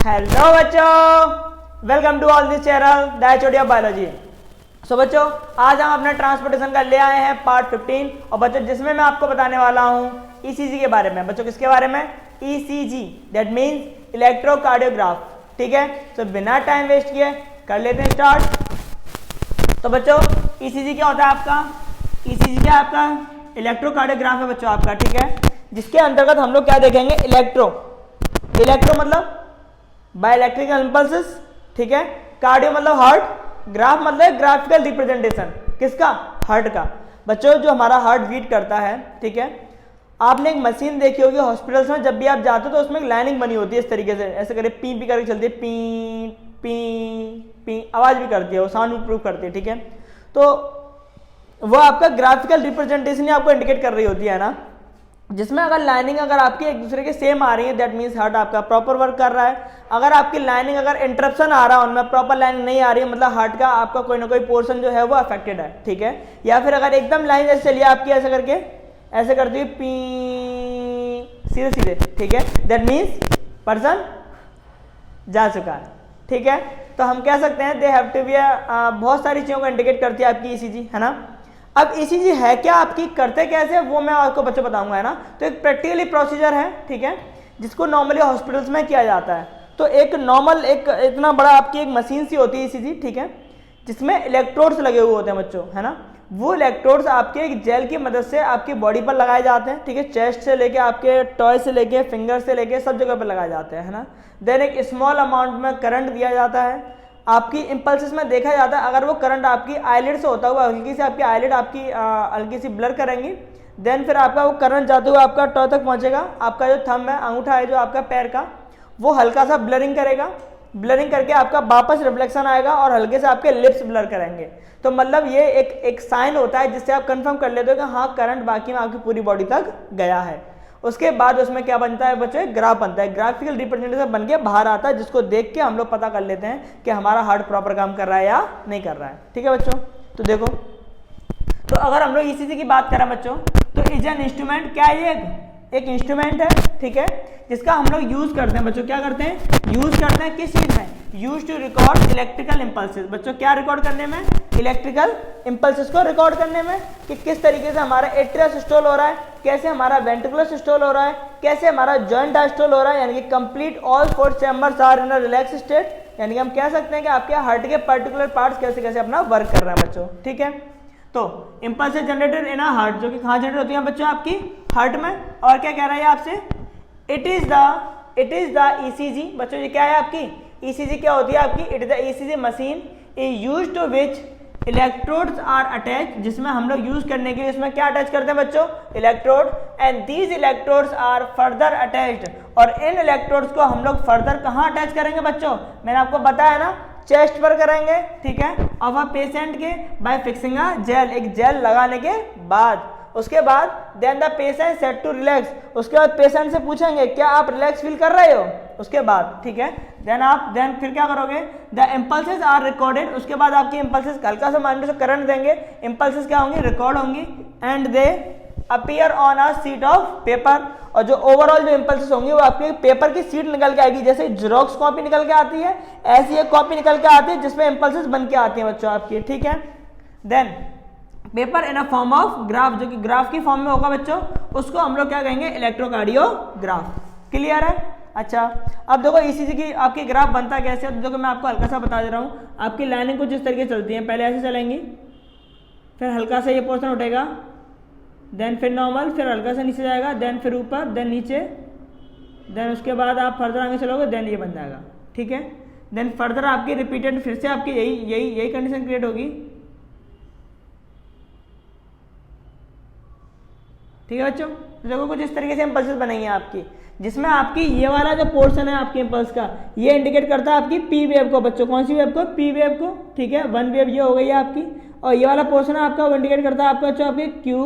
Hello बच्चों, welcome to all this channel that of biology. So बच्चों, आज हम अपने ट्रांसपोर्टेशन का ले आए हैं पार्ट 15 और बच्चों जिसमें मैं आपको बताने वाला हूं ईसीजी के बारे में। बच्चों किसके बारे में? ECG, that means electrocardiograph. ठीक है, तो बिना टाइम वेस्ट किए कर लेते हैं स्टार्ट। तो बच्चों ईसीजी क्या होता है आपका? ईसीजी क्या है आपका? इलेक्ट्रोकार्डियोग्राफ है बच्चों आपका। ठीक है, जिसके अंतर्गत हम लोग क्या देखेंगे? इलेक्ट्रो मतलब बाय इलेक्ट्रिकल इंपल्सेस। ठीक है, कार्डियो मतलब हार्ट, ग्राफ मतलब ग्राफिकल रिप्रेजेंटेशन किसका? हार्ट का। बच्चों जो हमारा हार्ट बीट करता है, ठीक है, आपने एक मशीन देखी होगी हॉस्पिटल्स में, जब भी आप जाते हो तो उसमें एक लाइनिंग बनी होती है इस तरीके से, ऐसे करके पी पी करके चलती है, पी पी पी आवाज भी करती है, वो साउंड भी प्रूव करती है। ठीक है, तो वो आपका ग्राफिकल रिप्रेजेंटेशन ही आपको इंडिकेट कर रही होती है ना, जिसमें अगर लाइनिंग अगर आपकी एक दूसरे के सेम आ रही है दैट मीन्स हार्ट आपका प्रॉपर वर्क कर रहा है। अगर आपकी लाइनिंग अगर इंटरप्शन आ रहा है, उनमें प्रॉपर लाइनिंग नहीं आ रही है, मतलब हार्ट का आपका कोई ना कोई पोर्शन जो है वो अफेक्टेड है। ठीक है, या फिर अगर एकदम लाइन जैसे चलिए आपकी ऐसे करके ऐसे करती हुई पी सीधे सीधे, ठीक है, दैट मीन्स पर्सन जा चुका है। ठीक है, तो हम कह सकते हैं दे हैव टू बी, बहुत सारी चीज़ों को इंडिकेट करती है आपकी ईसीजी, है ना। अब ईसीजी है क्या आपकी, करते कैसे, वो मैं आपको बच्चों बताऊंगा, है ना। तो एक प्रैक्टिकली प्रोसीजर है, ठीक है, जिसको नॉर्मली हॉस्पिटल्स में किया जाता है। तो एक नॉर्मल एक इतना बड़ा आपकी एक मशीन सी होती है ईसीजी, ठीक है, जिसमें इलेक्ट्रोड्स लगे हुए होते हैं बच्चों, है ना। वो इलेक्ट्रोड्स आपके एक जेल की मदद से आपकी बॉडी पर लगाए जाते हैं। ठीक है, चेस्ट से लेके आपके टॉय से लेके फिंगर से लेके सब जगह पर लगाए जाते हैं, है ना। देन एक स्मॉल अमाउंट में करंट दिया जाता है। आपकी इंपल्सेस में देखा जाता है, अगर वो करंट आपकी आईलिड से होता हुआ हल्की सी आपकी आईलिड आपकी हल्की सी ब्लर करेंगी, देन फिर आपका वो करंट जाते हुए आपका टॉय तक पहुंचेगा। आपका जो थंब है, अंगूठा है जो आपका पैर का, वो हल्का सा ब्लरिंग करेगा। ब्लरिंग करके आपका वापस रिफ्लेक्शन आएगा और हल्के से आपके लिप्स ब्लर करेंगे। तो मतलब ये एक साइन होता है जिससे आप कंफर्म कर लेते हो कि हाँ करंट बाकी में आपकी पूरी बॉडी तक गया है। उसके बाद उसमें क्या बनता है बच्चों? ग्राफ बनता है, ग्राफिकल रिप्रेजेंटेशन बन के बाहर आता है, जिसको देख के हम लोग पता कर लेते हैं कि हमारा हार्ट प्रॉपर काम कर रहा है या नहीं कर रहा है। ठीक है बच्चों, तो देखो, तो अगर हम लोग ईसीजी की बात करें बच्चों, तो इज एन इंस्ट्रूमेंट, क्या है ये? एक इंस्ट्रूमेंट है, ठीक है, जिसका हम लोग यूज करते हैं बच्चों। क्या करते हैं? यूज करते हैं किस चीज में? Use to record electrical impulses. बच्चों क्या रिकॉर्ड करने में? इलेक्ट्रिकल इंपल्सेस को रिकॉर्ड करने में, कि किस तरीके से हमारा एट्रिया सिस्टोल हो रहा है, कैसे हमारा वेंट्रिकुलर सिस्टोल हो रहा है, कैसे हमारा जॉइंट डायस्टोल हो रहा है, यानी कि complete all four chambers are in a relax state. यानी कि हम कह सकते हैं कि आपके हार्ट के पर्टिकुलर पार्ट्स कैसे कैसे अपना वर्क कर रहे हैं बच्चों। ठीक है, तो impulses generated in a heart, जो कि कहाँ जनरेट होती है बच्चों? आपकी हार्ट में। और क्या कह रहा है आपसे? It is the ECG. बच्चों ये क्या है आपकी? ईसीजी क्या होती है आपकी? It is the ECG machine is used to which electrodes are attach, जिसमें हम लोग यूज करने के लिए इसमें क्या अटैच करते हैं बच्चों? Electrode. And these electrodes are further attached, और इन इलेक्ट्रोड्स को हम लोग फर्दर कहाँ अटैच करेंगे बच्चों? मैंने आपको बताया ना, चेस्ट पर करेंगे, ठीक है, ऑफ अ पेशेंट के बाय फिक्सिंग अ जेल, एक जेल लगाने के बाद। उसके बाद then the patient set to relax, उसके बाद पेशेंट से पूछेंगे क्या आप रिलैक्स फील कर रहे हो? उसके बाद, ठीक है, देन फिर क्या करोगे? द इम्पल्सेस आर रिकॉर्डेड, उसके बाद आपकी इम्पल्सेस हल्का सा माइंड से करंट देंगे, इम्पल्सेस क्या होंगी? रिकॉर्ड होंगी, and they appear on a sheet of paper. और जो ओवरऑल जो इम्पल्सेस होंगी वो आपके पेपर की शीट निकल के आएगी, जैसे जेरोक्स कॉपी निकल के आती है, ऐसी एक कॉपी निकल के आती है जिसमें इम्पल्सेस बन के आती हैं बच्चों आपकी। ठीक है, then paper in a form of graph, जो कि ग्राफ की फॉर्म में होगा बच्चों, उसको हम लोग क्या कहेंगे? इलेक्ट्रोकार्डियोग्राफ। क्लियर है? अच्छा, अब देखो ईसीजी की आपकी ग्राफ बनता कैसे है, तो देखो मैं आपको हल्का सा बता दे रहा हूँ। आपकी लाइनिंग कुछ इस तरीके चलती है, पहले ऐसे चलेंगी, फिर हल्का सा ये पोर्शन उठेगा, देन फिर नॉर्मल, फिर हल्का सा नीचे जाएगा, देन फिर ऊपर, देन नीचे, देन उसके बाद आप फर्दर आगे चलोगे, देन ये बन जाएगा। ठीक है, देन फर्दर आपकी रिपीटेड फिर से आपकी यही कंडीशन क्रिएट होगी। ठीक है बच्चों, देखो कुछ इस तरीके से इम्पल्सेस बनेंगे आपकी, जिसमें आपकी ये वाला जो पोर्शन है आपके इम्पल्स का, ये इंडिकेट करता है आपकी पी वेव को बच्चों। कौन सी वेव को? पी वेव को। ठीक है, वन वेव ये हो गई है आपकी, और ये वाला पोर्शन है आपका, वो इंडिकेट करता है आपका बच्चों आपकी क्यू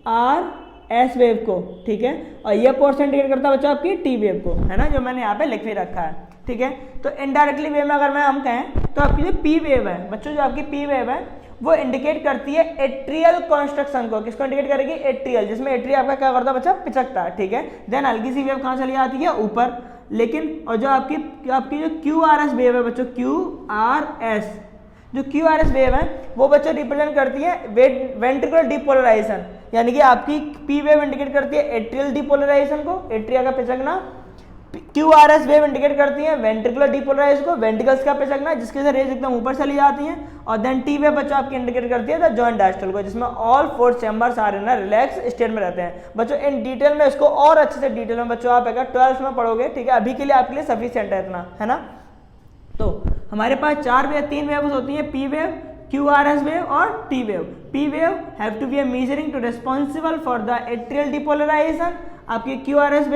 आर एस वेव को। ठीक है, और ये पोर्शन इंडिकेट करता है बच्चों आपकी टी वेव को, है ना, जो मैंने यहाँ पे लिख भी रखा है। ठीक है, तो इनडायरेक्टली वे में अगर हम कहें तो आपकी जो पी वेव है बच्चों, जो आपकी पी वेव है वो इंडिकेट करती है एट्रियल कॉन्स्ट्रक्शन को। किसको इंडिकेट करेगी? एट्रियल, जिसमें एट्रिया आपका क्या करता है बच्चा? पिचकता है। ठीक है, देन हल्की सी वेव कहाँ चली जाती है? ऊपर। लेकिन और जो आपकी आपकी जो QRS वेव है बच्चों, QRS जो QRS वेव है वो बच्चों रिप्रेजेंट करती है वेंट्रिकुलर डिपोलराइजेशन, यानी कि आपकी P वेव इंडिकेट करती है एट्रियल डिपोलराइजेशन को, एट्रिया का पिचकना। QRS वेव इंडिकेट करती है वेंट्रिकुलर डिपोलराइजेशन को, वेंट्रिकल्स का पिचकना, जिसके से रेज एकदम ऊपर चली जाती हैं। और देन T वेव बच्चों आपकी इंडिकेट करती है द जॉइंट डायस्टल को, जिसमें all 4 chambers are in relax state में रहते हैं। बच्चों इन डिटेल में इसको और अच्छे से डिटेल में बच्चों आप अगर 12th में पढ़ोगे, ठीक है, अभी के लिए आपके लिए सफिशिएंट है इतना, है ना। तो हमारे पास 3 वेव्स होती हैं, P वेव, QRS वेव और T wave. P wave have to be measuring to responsible for the atrial depolarization. आपकी QRS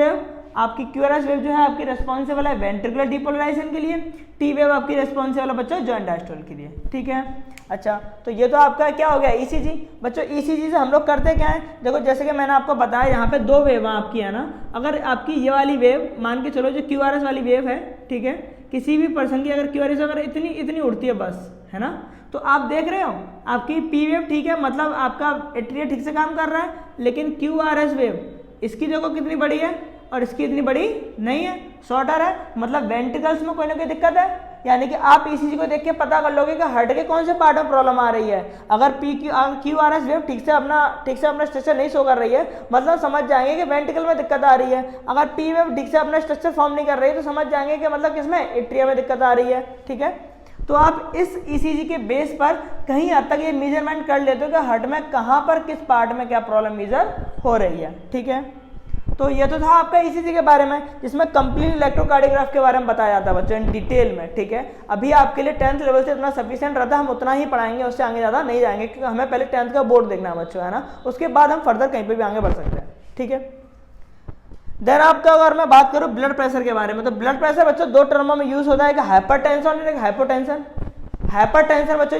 वेव जो है आपकी रिस्पॉन्सिबल है वेंट्रिकुलर डिपोलराइजेशन के लिए। T वेव आपकी रिस्पॉन्सिबल है बच्चों जॉइंट डायस्टोल के लिए, ठीक है। अच्छा, तो ये तो आपका क्या हो गया ECG। बच्चों ECG से हम लोग करते क्या है, देखो जैसे कि मैंने आपको बताया यहाँ पे 2 वेव आपकी है ना। अगर आपकी ये वाली वेव मान के चलो जो QRS वाली वेव है, ठीक है, किसी भी पर्सन की अगर QRS अगर इतनी उड़ती है बस, है ना, तो आप देख रहे हो आपकी P वेव, ठीक है, मतलब आपका एट्रिया ठीक से काम कर रहा है, लेकिन QRS वेव इसकी देखो कितनी बड़ी है और इसकी इतनी बड़ी नहीं है, शॉर्टर है, मतलब वेंट्रिकल्स में कोई ना कोई दिक्कत है। यानी कि आप ECG को देख के पता कर लोगे कि हार्ट के कौन से पार्ट में प्रॉब्लम आ रही है। अगर QRS वेव ठीक से अपना स्ट्रक्चर नहीं शो कर रही है, मतलब समझ जाएंगे कि वेंट्रिकल में दिक्कत आ रही है। अगर P वेव ठीक से अपना स्ट्रक्चर फॉर्म नहीं कर रही है, तो समझ जाएंगे कि मतलब किसमें, एट्रिया में दिक्कत आ रही है, ठीक है। तो आप इस ECG के बेस पर कहीं हद तक ये मेजरमेंट कर लेते हो कि हार्ट में कहाँ पर किस पार्ट में क्या प्रॉब्लम मेजर हो रही है, ठीक है। तो ये तो था आपका ECG के बारे में, जिसमें कंप्लीट इलेक्ट्रोकार्डियोग्राफ के बारे में बताया जाता है बच्चों इन डिटेल में, ठीक है। अभी आपके लिए 10th लेवल से इतना सफिशिएंट रहता है, हम उतना ही पढ़ाएंगे, उससे आगे ज़्यादा नहीं जाएंगे, क्योंकि हमें पहले 10th का बोर्ड देखना है बच्चों, है ना। उसके बाद हम फर्दर कहीं पर भी आगे बढ़ सकते हैं, ठीक है। देन आपका अगर मैं बात करूँ ब्लड प्रेशर के बारे में, तो ब्लड प्रेशर बच्चों 2 टर्मों में यूज होता है, एक हाइपरटेंशन और एक हाइपोटेंशन। हाइपरटेंशन बच्चों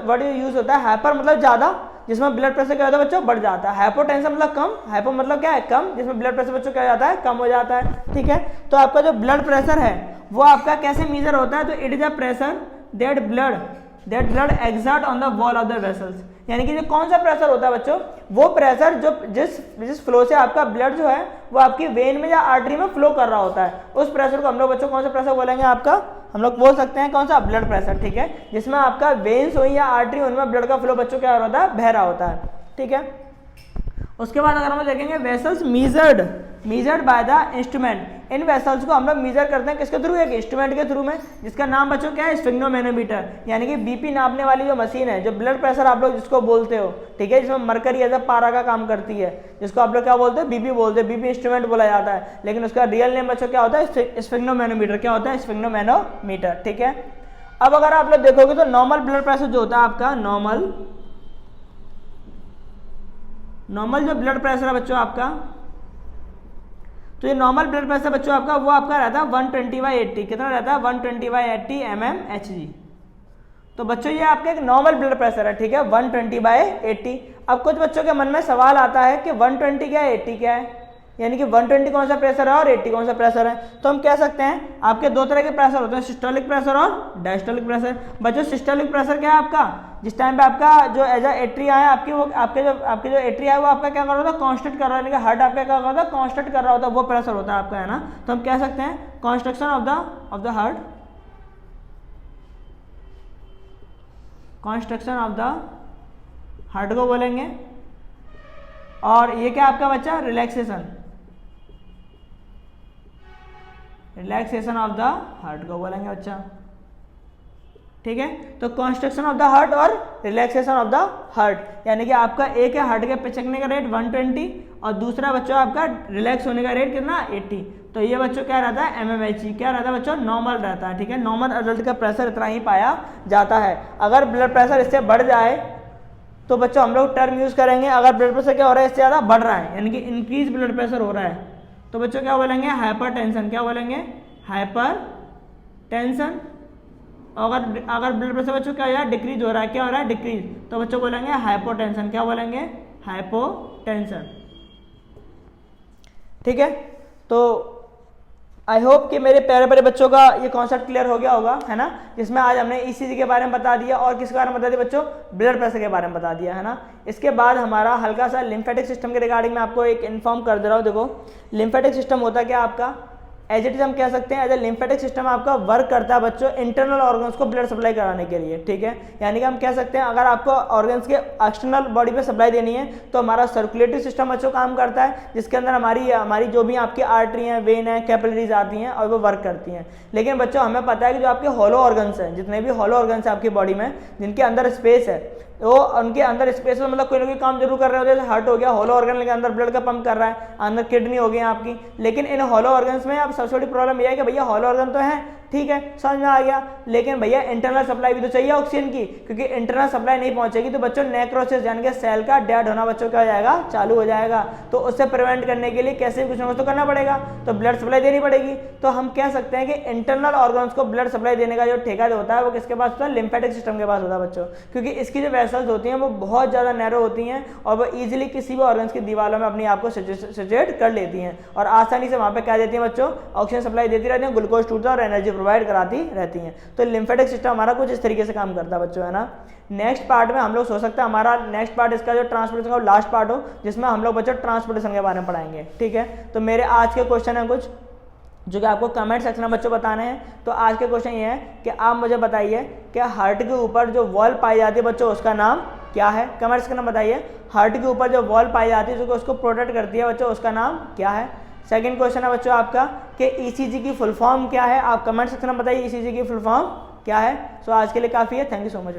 वर्ड यूज होता है, हाइपर मतलब ज्यादा, जिसमें ब्लड प्रेशर क्या होता है बच्चों, बढ़ जाता है। हाइपोटेंशन मतलब कम, हाइपो मतलब क्या है, कम, जिसमें ब्लड प्रेशर बच्चों क्या हो जाता है, कम हो जाता है, ठीक है। तो आपका जो ब्लड प्रेशर है वो आपका कैसे मेजर होता है, तो it is a pressure that blood exert on the wall of the vessels. यानी कि जो कौन सा प्रेशर होता है बच्चों, वो प्रेशर जो जिस फ्लो से आपका ब्लड जो है वो आपकी वेन में या आर्टरी में फ्लो कर रहा होता है, उस प्रेशर को हम लोग बच्चों कौन सा प्रेशर बोलेंगे, आपका हम लोग बोल सकते हैं कौन सा, ब्लड प्रेशर, ठीक है। जिसमें आपका वेन्स हो या आर्टरी उनमें ब्लड का फ्लो बच्चों क्या होता है, बह रहा होता है, ठीक है। उसके बाद अगर हम देखेंगे vessels measured by the instrument. In vessels को हम लोग मीजर करते हैं किसके थ्रू, एक इंस्ट्रूमेंट के थ्रू में, जिसका नाम बच्चों क्या है, स्फिग्नोमेनोमीटर, यानी कि बीपी नापने वाली जो मशीन है, जो ब्लड प्रेशर आप लोग जिसको बोलते हो, ठीक है, जिसमें मरकरी एज अ पारा का काम करती है, जिसको आप लोग क्या बोलते हैं, बीपी बोलते हैं, बीपी इंस्ट्रूमेंट बोला जाता है, लेकिन उसका रियल नेम बच्चों क्या होता है, स्फिग्नोमेनोमीटर। क्या होता है, स्फिग्नोमेनोमीटर, ठीक है। अब अगर आप लोग देखोगे तो नॉर्मल ब्लड प्रेशर जो होता है आपका, नॉर्मल जो ब्लड प्रेशर है बच्चों आपका, तो ये नॉर्मल ब्लड प्रेशर बच्चों आपका वो आपका रहता है 120/80। कितना रहता है, 120/80 mmHg। तो बच्चों ये आपका एक नॉर्मल ब्लड प्रेशर है, ठीक है, 120/80। अब कुछ बच्चों के मन में सवाल आता है कि 120 क्या है, 80 क्या है, यानी कि 120 कौन सा प्रेशर है और 80 कौन सा प्रेशर है। तो हम कह सकते हैं आपके 2 तरह के प्रेशर होते हैं, सिस्टोलिक प्रेशर और डायस्टोलिक प्रेशर। बच्चों सिस्टोलिक प्रेशर क्या है आपका, जिस टाइम पे आपका जो एज अ एट्रिया है आपकी, वो आपके जो एट्रिया है वो आपका क्या कर रहा होता है, कांस्टेंट कर रहा है, यानी कि हार्ट आपका क्या कर रहा होता है, कांस्टेंट कर रहा होता है, वो प्रेशर होता है आपका, है ना। तो हम कह सकते हैं construction of the heart, construction of the heart को बोलेंगे। और ये क्या आपका बच्चा, रिलैक्सेशन ऑफ द हार्ट को बोलेंगे बच्चा, ठीक है। तो कॉन्स्ट्रक्शन ऑफ द हार्ट और रिलैक्सेशन ऑफ द हार्ट, यानी कि आपका एक है हार्ट के पिचकने का रेट 120 और दूसरा बच्चों आपका रिलैक्स होने का रेट कितना, 80। तो ये बच्चों क्या रहता है, mmHg, क्या रहता है बच्चों, नॉर्मल रहता है, ठीक है। नॉर्मल अडल्ट का प्रेशर इतना ही पाया जाता है। अगर ब्लड प्रेशर इससे बढ़ जाए तो बच्चों हम लोग टर्म यूज करेंगे, अगर ब्लड प्रेशर क्या हो रहा है, इससे ज़्यादा बढ़ रहा है, यानी कि इंक्रीज ब्लड प्रेशर हो रहा है, तो बच्चों क्या बोलेंगे, हाइपरटेंशन। क्या बोलेंगे, हाइपरटेंशन। अगर ब्लड प्रेशर बच्चों क्या हो रहा है, डिक्रीज हो रहा है, क्या हो रहा है, डिक्रीज, तो बच्चों बोलेंगे हाइपोटेंशन। क्या बोलेंगे, हाइपोटेंशन, ठीक है। तो आई होप कि मेरे प्यारे प्यारे बच्चों का ये कॉन्सेप्ट क्लियर हो गया होगा, है ना, जिसमें आज हमने ECG के बारे में बता दिया और किसके बारे में बता दिया बच्चों, ब्लड प्रेशर के बारे में बता दिया, है ना। इसके बाद हमारा हल्का सा लिम्फेटिक सिस्टम के रिगार्डिंग में आपको एक इन्फॉर्म कर दे रहा हूँ। देखो लिम्फेटिक सिस्टम होता क्या आपका, एज इट इज हम कह सकते हैं एज ए लिम्फेटिक सिस्टम आपका वर्क करता है बच्चों इंटरनल ऑर्गन्स को ब्लड सप्लाई कराने के लिए, ठीक है। यानी कि हम कह सकते हैं अगर आपको ऑर्गन्स के एक्सटर्नल बॉडी पे सप्लाई देनी है तो हमारा सर्कुलेटरी सिस्टम बच्चों काम करता है, जिसके अंदर हमारी जो भी आपकी आर्टरी हैं, वेन है, कैपिलरीज आती हैं और वो वर्क करती हैं। लेकिन बच्चों हमें पता है कि जो आपके हॉलो ऑर्गन्स हैं, जितने भी हॉलो ऑर्गन्स हैं आपकी बॉडी में, जिनके अंदर स्पेस है, वो उनके अंदर स्पेस में मतलब कोई ना कोई काम जरूर कर रहे होते हैं। जैसे हार्ट हो गया, हॉलो ऑर्गन के अंदर ब्लड का पंप कर रहा है, अंदर किडनी हो गई आपकी। लेकिन इन हॉलो ऑर्गन्स में अब सबसे बड़ी प्रॉब्लम यह है कि भैया हॉलो ऑर्गन तो है, ठीक है, समझ में आ गया, लेकिन भैया इंटरनल सप्लाई भी तो चाहिए ऑक्सीजन की, क्योंकि इंटरनल सप्लाई नहीं पहुंचेगी तो बच्चों नेक्रोसिस यानी कि सेल का डेड होना बच्चों क्या हो जाएगा, चालू हो जाएगा। तो उससे प्रिवेंट करने के लिए कैसे कुछ ना कुछ तो करना पड़ेगा, तो ब्लड सप्लाई देनी पड़ेगी। तो हम कह सकते हैं कि इंटरनल ऑर्गन्स को ब्लड सप्लाई देने का जो ठेका होता है वो किसके पास होता है, लिम्फेटिक सिस्टम के पास होता है बच्चों, क्योंकि इसकी जो वेसल्स होती हैं वो बहुत ज़्यादा नैरो होती हैं और वो ईजिली किसी भी ऑर्गन्स की दीवारों में अपने आप को सिचुएट कर लेती हैं और आसानी से वहाँ पे क्या देती हैं बच्चों, ऑक्सीजन सप्लाई देती रहती हैं, ग्लूकोज टूटता और एनर्जी प्रोवाइड कराती रहती हैं। तो लिम्फेटिक सिस्टम हमारा कुछ इस तरीके से काम करता है बच्चों, है ना। नेक्स्ट पार्ट में हम लोग सोच सकते हैं हमारा नेक्स्ट पार्ट इसका जो ट्रांसपोर्टेशन का लास्ट पार्ट हो, जिसमें हम लोग बच्चों ट्रांसपोर्टेशन के बारे में पढ़ाएंगे, ठीक है। तो मेरे आज के क्वेश्चन हैं कुछ जो कि आपको कमेंट सेक्शन में बच्चों बताने हैं। तो आज के क्वेश्चन ये है कि आप मुझे बताइए कि हार्ट के ऊपर जो वॉल पाई जाती है बच्चों उसका नाम क्या है, कमेंट सेक्शन में बताइए। हार्ट के ऊपर जो वॉल पाई जाती है जो कि उसको प्रोटेक्ट करती है बच्चों उसका नाम क्या है। सेकंड क्वेश्चन है बच्चों आपका कि ईसीजी की फुल फॉर्म क्या है, आप कमेंट सेक्शन में बताइए ईसीजी की फुल फॉर्म क्या है। सो आज के लिए काफ़ी है, थैंक यू सो मच।